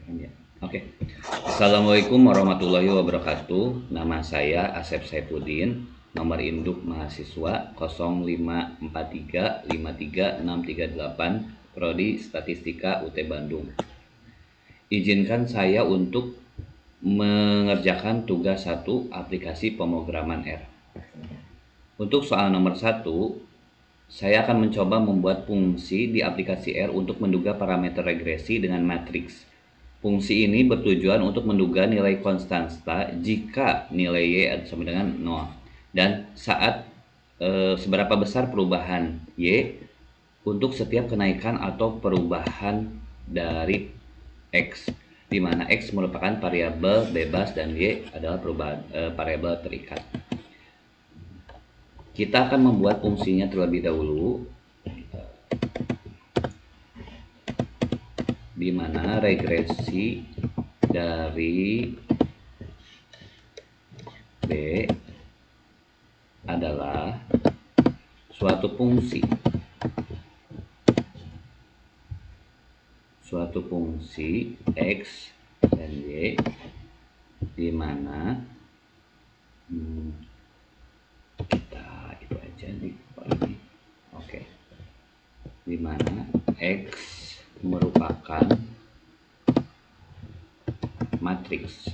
Ya. Oke. Assalamualaikum warahmatullahi wabarakatuh. Nama saya Asep Saipudin. Nomor induk mahasiswa 0543536368, Prodi Statistika UT Bandung. Izinkan saya untuk mengerjakan tugas 1 aplikasi pemrograman R. Untuk soal nomor 1, saya akan mencoba membuat fungsi di aplikasi R untuk menduga parameter regresi dengan matriks. Fungsi ini bertujuan untuk menduga nilai konstanta jika nilai Y sama dengan 0 dan saat seberapa besar perubahan Y untuk setiap kenaikan atau perubahan dari X, di mana X merupakan variabel bebas dan Y adalah variabel terikat. Kita akan membuat fungsinya terlebih dahulu, di mana regresi dari B adalah suatu fungsi X dan Y, di mana kita itu aja di ini. Oke. Di mana X merupakan matriks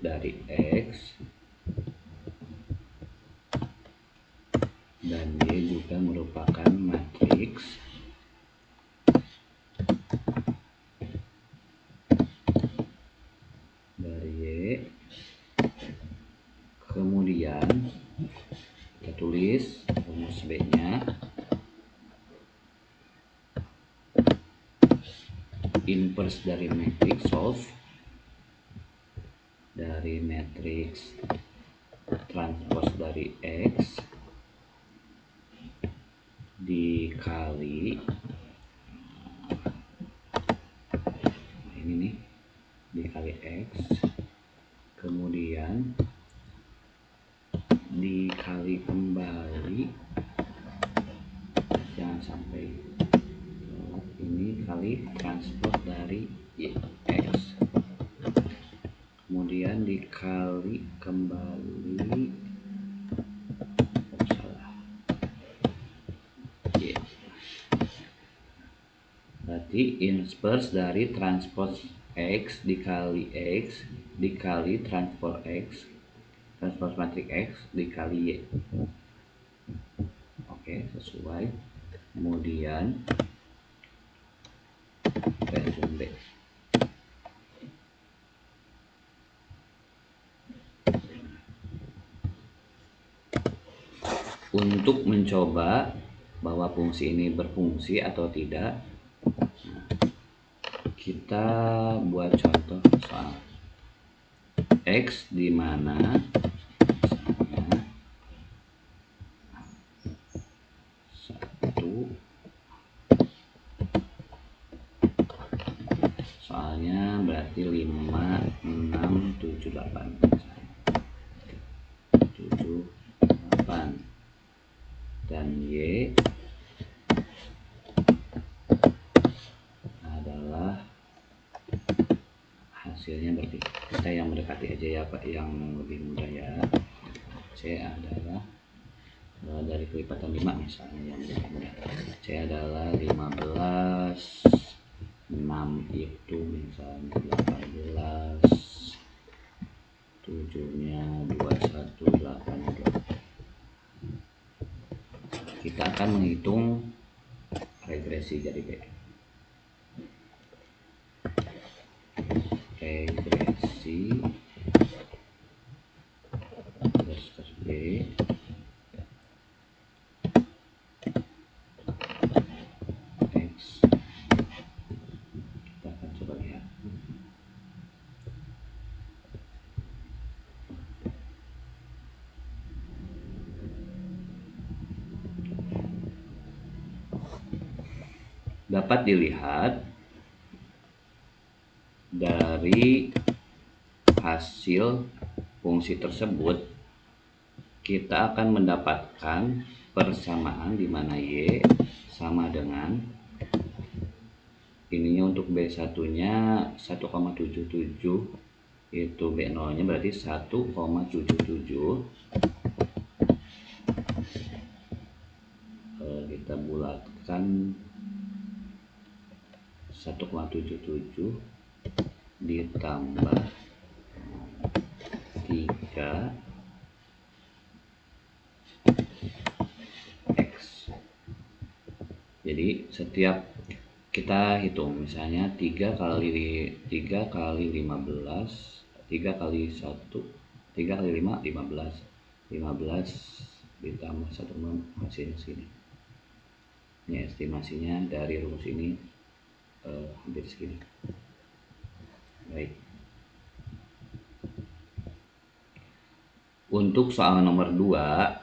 dari X dan Y juga merupakan matriks dari Y. Kemudian kita tulis rumus B-nya, inverse dari matriks solve dari matriks transpose dari X dikali ini nih, dikali X, kemudian dikali kembali, jangan sampai ini kali transpose dari X, kemudian dikali kembali berarti inverse dari transpose X dikali transpose X, transpose matriks X dikali Y. Oke, sesuai. Kemudian version B. Untuk mencoba bahwa fungsi ini berfungsi atau tidak, kita buat contoh soal X di mana soalnya berarti 5, 6, 7, 8 dan Y adalah hasilnya, berarti kita yang mendekati aja ya Pak, yang lebih mudah ya. C adalah dari kelipatan 5 misalnya, yang lebih mudah. C adalah 15, 6 itu misalnya 18, 7-nya 21, 8-nya 2. Kita akan menghitung regresi dari B. Regresi terus B X. Kita akan coba lihat. Dapat dilihat dari hasil fungsi tersebut, kita akan mendapatkan persamaan di mana Y sama dengan ininya untuk B1 nya 1,77, itu B0 nya berarti 1,77. Kita bulatkan 1,77 ditambah 3x. Jadi setiap kita hitung misalnya 3 kali 15, 3 kali 1, 3 kali 5, 15 ditambah 1 hasilnya segini. Ini estimasinya dari rumus ini hampir segini. Baik. Untuk soal nomor 2,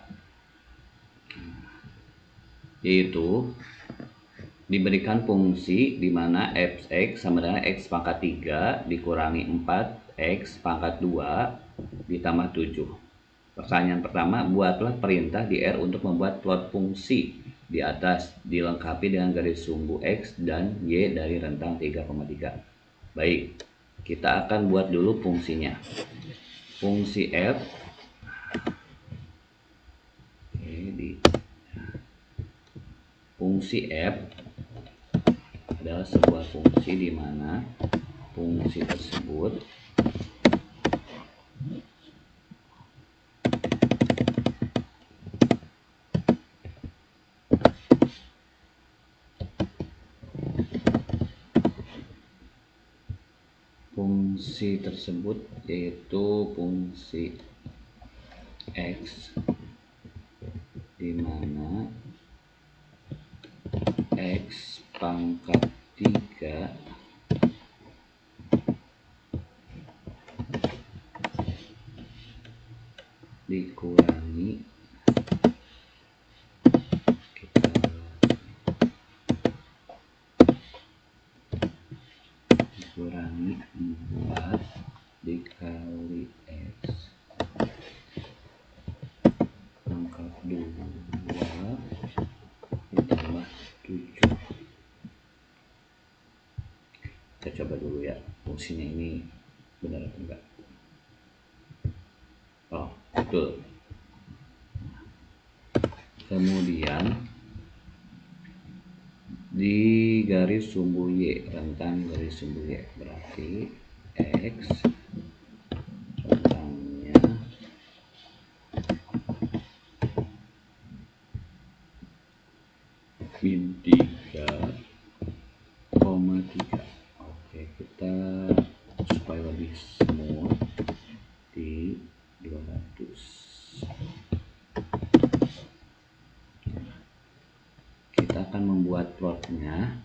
yaitu diberikan fungsi di mana fx sama dengan x pangkat 3 dikurangi 4x pangkat 2 ditambah 7. Pertanyaan pertama, buatlah perintah di R untuk membuat plot fungsi di atas dilengkapi dengan garis sumbu X dan Y dari rentang 3,3. Baik, kita akan buat dulu fungsinya. Fungsi F fungsi F adalah sebuah fungsi di mana fungsi tersebut yaitu fungsi X di mana X pangkat 3 dikurangi dikurangi 4 dikali X pangkat 2 ditambah 7. Kita coba dulu ya fungsinya ini benar atau enggak. Oh, betul. Kemudian di garis sumbu Y, rentang garis sumbu Y berarti X rentangnya min 3,3. Oke, kita supaya lebih smooth di 200. Kita akan membuat plotnya,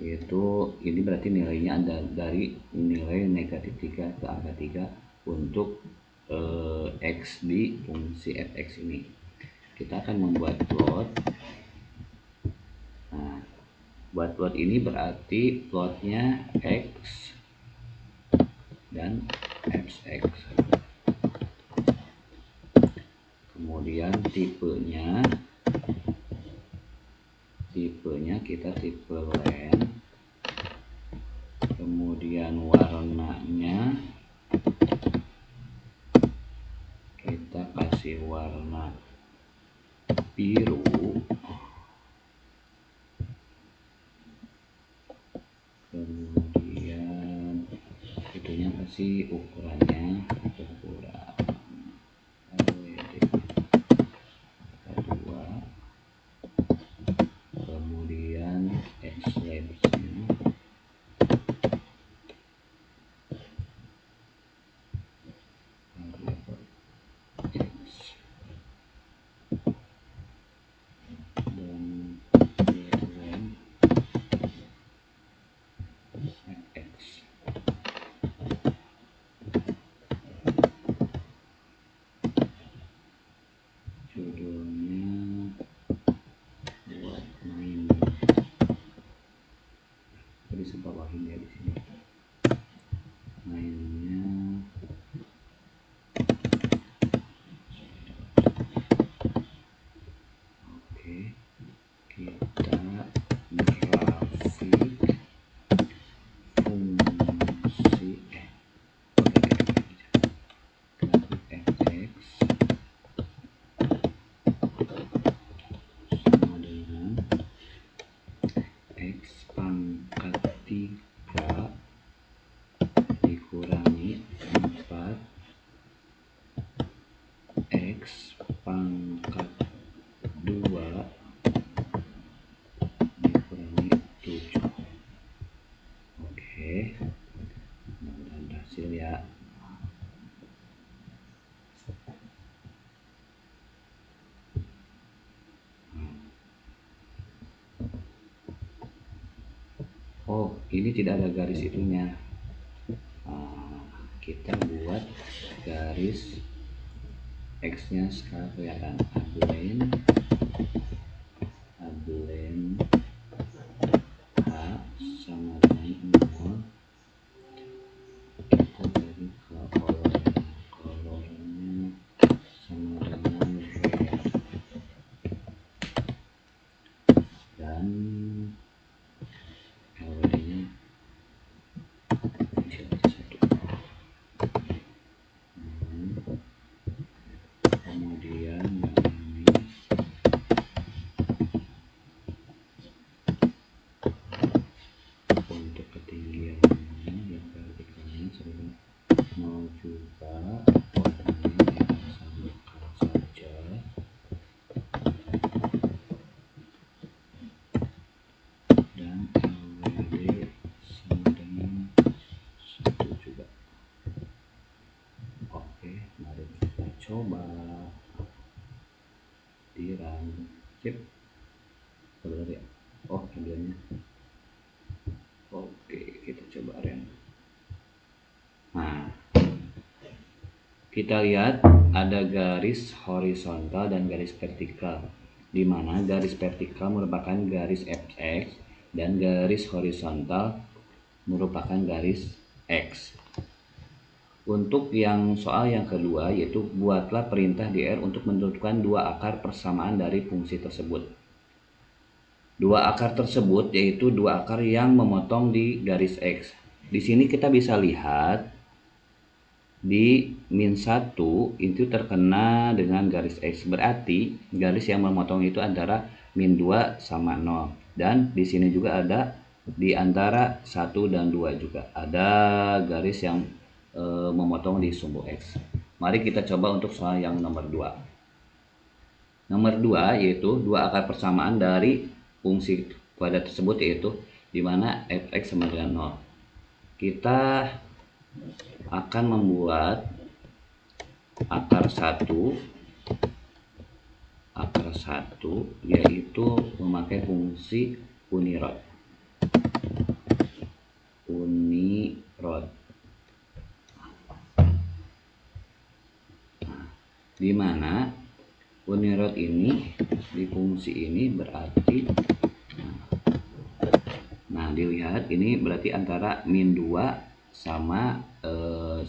yaitu ini berarti nilainya ada dari nilai negatif 3 ke angka 3 untuk X di fungsi fx ini. Kita akan membuat plot. Nah, buat plot ini berarti plotnya X dan fx. Kemudian tipenya kita tipe len. Kemudian warnanya kita kasih warna biru. Kemudian itunya kasih ukurannya LED K2. Kemudian X-labsnya X dan FX. Judulnya buat main. Jadi sebawahin ya di sini. Mainnya X pangkat 2 dikurangi 7. Oke, mudah-mudahan berhasil ya. Oh, ini tidak ada garis itunya. Kita buat garis X-nya sekarang kelihatan. Ablen H sama dengan 0. Kita dari kolornya sama dengan red, dan LWD-nya kecil satu. Kemudian ini untuk ketinggiannya dan vertikalnya sama 0 juga. Warnanya kita samakan saja. Dan LWD sama dengan 1 juga. Oke, mari kita coba di run. Sip, benar ya. Oh, ambilnya. Oke, kita coba run. Nah, kita lihat ada garis horizontal dan garis vertikal, di mana garis vertikal merupakan garis fx dan garis horizontal merupakan garis x. Untuk yang soal yang kedua, yaitu buatlah perintah di R untuk menentukan dua akar persamaan dari fungsi tersebut. Dua akar tersebut yaitu dua akar yang memotong di garis X. Di sini kita bisa lihat di min 1 itu terkena dengan garis X. Berarti garis yang memotong itu antara min 2 sama 0. Dan di sini juga ada di antara 1 dan 2 juga ada garis yang memotong di sumbu X. Mari kita coba untuk soal yang nomor 2. Nomor 2 yaitu dua akar persamaan dari fungsi kuadrat tersebut, yaitu di mana fx sama dengan 0. Kita akan membuat akar 1 yaitu memakai fungsi unirod. Di mana unirod ini di fungsi ini berarti, nah dilihat ini berarti antara min 2 sama 0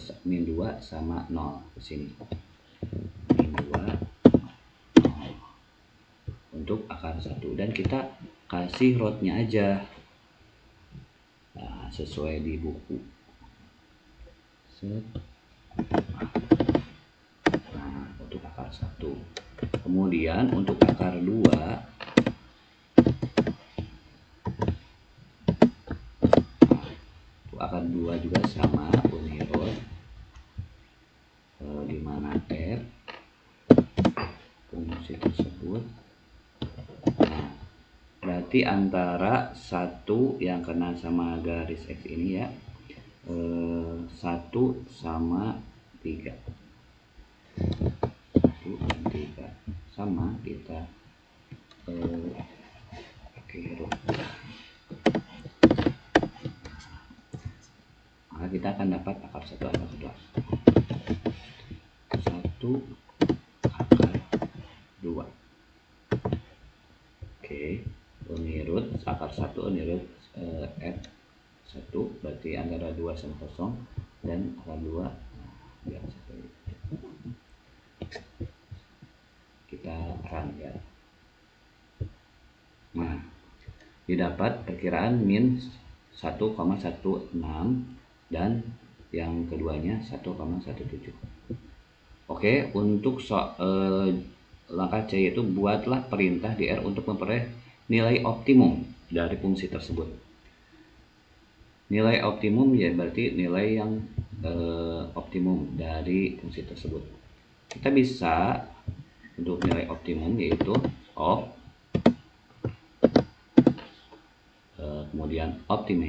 di sini. Min 2 0 untuk akar 1, dan kita kasih rodnya aja. Nah, sesuai di buku. Nah, untuk akar 1. Kemudian untuk akar 2, juga sama unirod, di mana f fungsi tersebut. Nah, berarti antara 1 yang kena sama garis X ini ya, 1 sama 3. 1 dan 3 sama, kita pakai rod. Maka kita akan dapat akar 1 akar 2. 1 akar 2. Oke, unirod akar 1 unirod F1 berarti antara 2 sama 0, dan akar 2 ya seperti itu. Kita run ya. Nah, didapat perkiraan min 1,16 dan yang keduanya 1,17. Oke, untuk langkah C yaitu buatlah perintah di R untuk memperoleh nilai optimum dari fungsi tersebut. Nilai optimum ya berarti nilai yang optimum dari fungsi tersebut. Kita bisa untuk nilai optimum yaitu op, kemudian optim.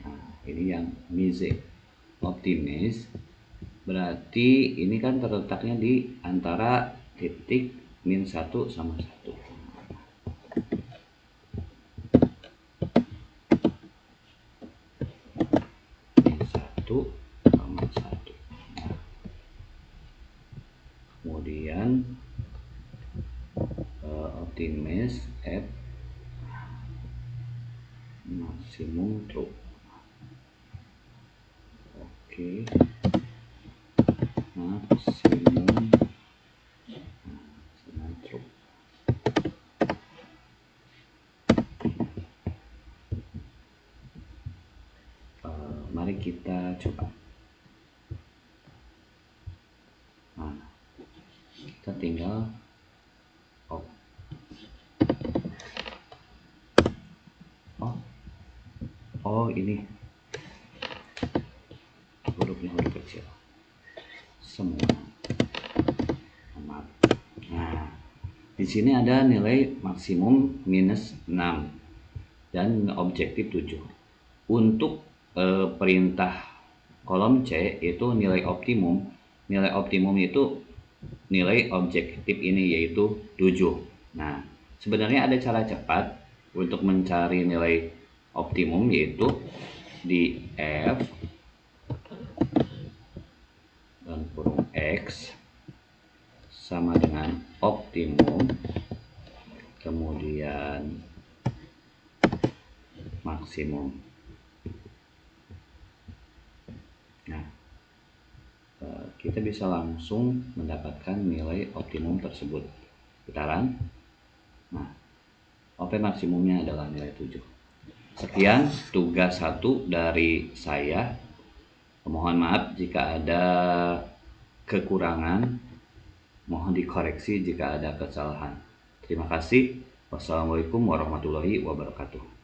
Nah, ini yang mize. Optimis berarti ini kan terletaknya di antara titik min 1 sama 1. Min 1 sama 1. Nah, kemudian optimis F maksimum true. Oke. Maksimum true. Mari kita coba. Nah, kita tinggal ini hurufnya huruf kecil semua. Nah, di sini ada nilai maksimum minus 6 dan objektif 7. Untuk perintah kolom C itu nilai optimum. Nilai optimum itu nilai objektif ini yaitu 7. Nah, sebenarnya ada cara cepat untuk mencari nilai optimum yaitu di F dan kurung X sama dengan optimum, kemudian maksimum. Nah, kita bisa langsung mendapatkan nilai optimum tersebut. Kita run. Nah, OP maksimumnya adalah nilai 7. Sekian tugas 1 dari saya. Mohon maaf jika ada kekurangan. Mohon dikoreksi jika ada kesalahan. Terima kasih. Wassalamualaikum warahmatullahi wabarakatuh.